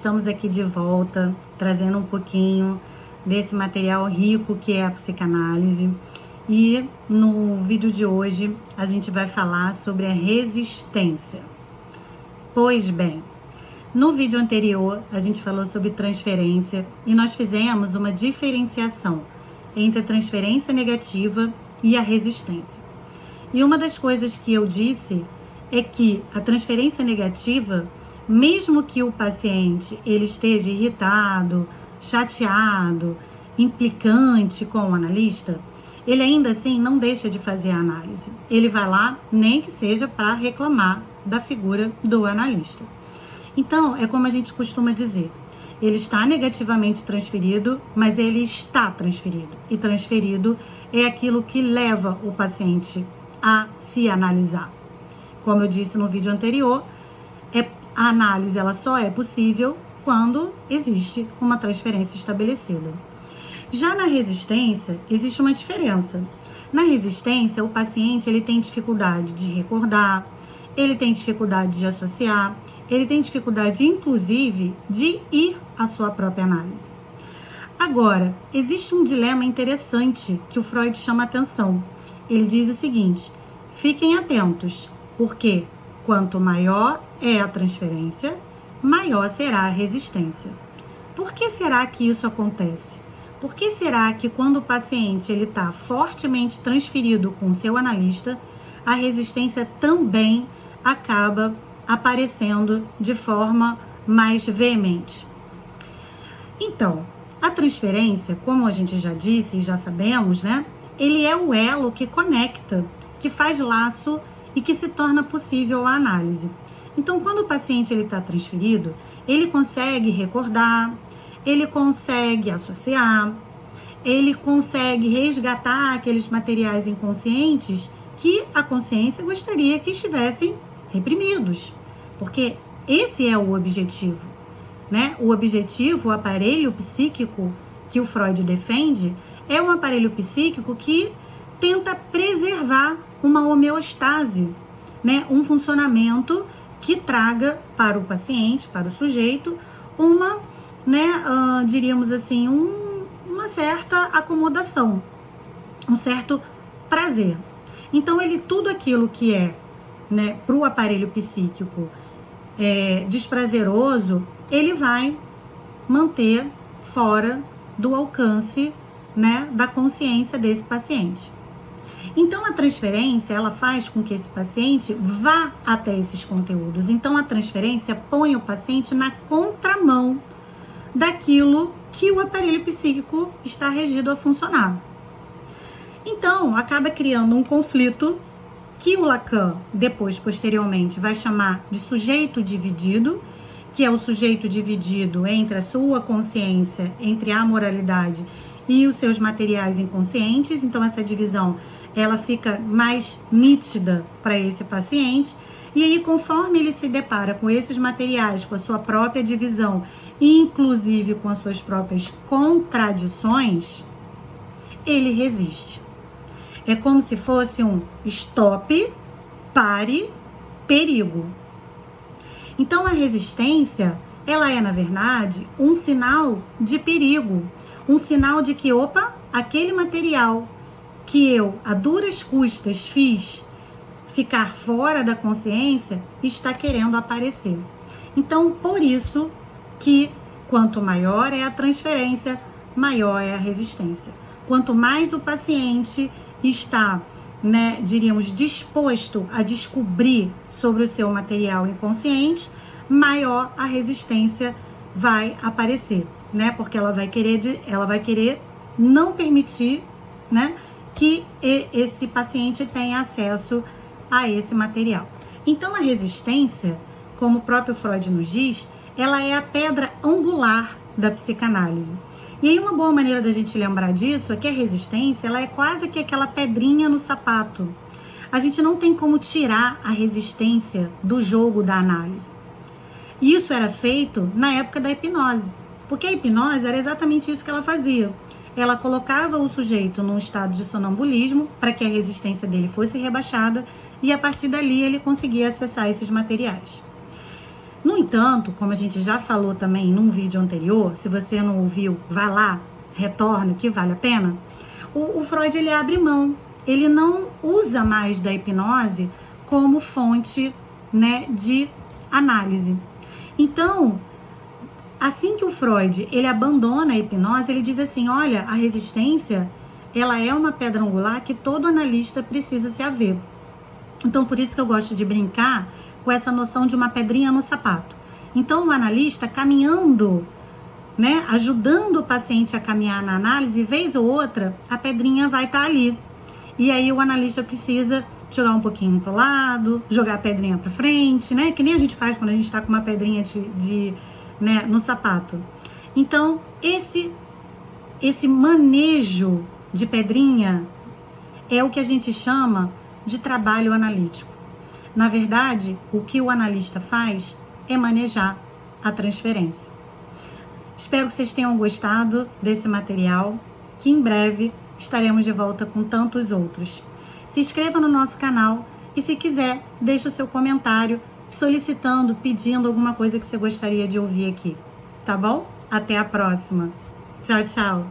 Estamos aqui de volta, trazendo um pouquinho desse material rico que é a psicanálise. E no vídeo de hoje a gente vai falar sobre a resistência. Pois bem, no vídeo anterior a gente falou sobre transferência e nós fizemos uma diferenciação entre a transferência negativa e a resistência. E uma das coisas que eu disse é que a transferência negativa, mesmo que o paciente ele esteja irritado, chateado, implicante com o analista, ele ainda assim não deixa de fazer a análise. Ele vai lá, nem que seja para reclamar da figura do analista. Então, é como a gente costuma dizer, ele está negativamente transferido, mas ele está transferido. E transferido é aquilo que leva o paciente a se analisar. Como eu disse no vídeo anterior, a análise ela só é possível quando existe uma transferência estabelecida. Já na resistência, existe uma diferença. Na resistência, o paciente ele tem dificuldade de recordar, ele tem dificuldade de associar, ele tem dificuldade, inclusive, de ir à sua própria análise. Agora, existe um dilema interessante que o Freud chama atenção. Ele diz o seguinte: fiquem atentos, porque quanto maior é a transferência, maior será a resistência. Por que será que isso acontece? Por que será que quando o paciente está fortemente transferido com o seu analista, a resistência também acaba aparecendo de forma mais veemente? Então, a transferência, como a gente já disse e já sabemos, né? Ele é o elo que conecta, que faz laço e que se torna possível a análise. Então, quando o paciente está transferido, ele consegue recordar, ele consegue associar, ele consegue resgatar aqueles materiais inconscientes que a consciência gostaria que estivessem reprimidos. Porque esse é o objetivo, né? O objetivo, o aparelho psíquico que o Freud defende, é um aparelho psíquico que tenta preservar uma homeostase, né? Um funcionamento que traga para o paciente, para o sujeito, uma, né, diríamos assim, uma certa acomodação, um certo prazer. Então, tudo aquilo que é, né, para o aparelho psíquico desprazeroso, ele vai manter fora do alcance, né, da consciência desse paciente. Então, a transferência, ela faz com que esse paciente vá até esses conteúdos. Então, a transferência põe o paciente na contramão daquilo que o aparelho psíquico está regido a funcionar. Então, acaba criando um conflito que o Lacan, depois, posteriormente, vai chamar de sujeito dividido, que é o sujeito dividido entre a sua consciência, entre a moralidade e os seus materiais inconscientes. Então, essa divisão ela fica mais nítida para esse paciente. E aí, conforme ele se depara com esses materiais, com a sua própria divisão, inclusive com as suas próprias contradições, ele resiste. É como se fosse um stop, pare, perigo. Então, a resistência, ela é, na verdade, um sinal de perigo, um sinal de que, opa, aquele material que eu, a duras custas, fiz ficar fora da consciência, está querendo aparecer. Então, por isso que quanto maior é a transferência, maior é a resistência. Quanto mais o paciente está, né, diríamos, disposto a descobrir sobre o seu material inconsciente, maior a resistência vai aparecer, né? Porque ela vai querer não permitir, né, que esse paciente tenha acesso a esse material. Então, a resistência, como o próprio Freud nos diz, ela é a pedra angular da psicanálise. E aí, uma boa maneira da gente lembrar disso é que a resistência, ela é quase que aquela pedrinha no sapato. A gente não tem como tirar a resistência do jogo da análise. Isso era feito na época da hipnose, porque a hipnose era exatamente isso que ela fazia. Ela colocava o sujeito num estado de sonambulismo para que a resistência dele fosse rebaixada e a partir dali ele conseguia acessar esses materiais. No entanto, como a gente já falou também num vídeo anterior, se você não ouviu, vá lá, retorna, que vale a pena. O Freud, ele abre mão, ele não usa mais da hipnose como fonte, né, de análise. Então, assim que o Freud, ele abandona a hipnose, ele diz assim, olha, a resistência, ela é uma pedra angular que todo analista precisa se haver. Então, por isso que eu gosto de brincar com essa noção de uma pedrinha no sapato. Então, o analista caminhando, né, ajudando o paciente a caminhar na análise, vez ou outra, a pedrinha vai estar ali. E aí o analista precisa jogar um pouquinho para o lado, jogar a pedrinha para frente, né? Que nem a gente faz quando a gente está com uma pedrinha né, no sapato. Então, esse manejo de pedrinha é o que a gente chama de trabalho analítico. Na verdade, o que o analista faz é manejar a transferência. Espero que vocês tenham gostado desse material, que em breve estaremos de volta com tantos outros. Se inscreva no nosso canal e, se quiser, deixe o seu comentário solicitando, pedindo alguma coisa que você gostaria de ouvir aqui. Tá bom? Até a próxima. Tchau, tchau.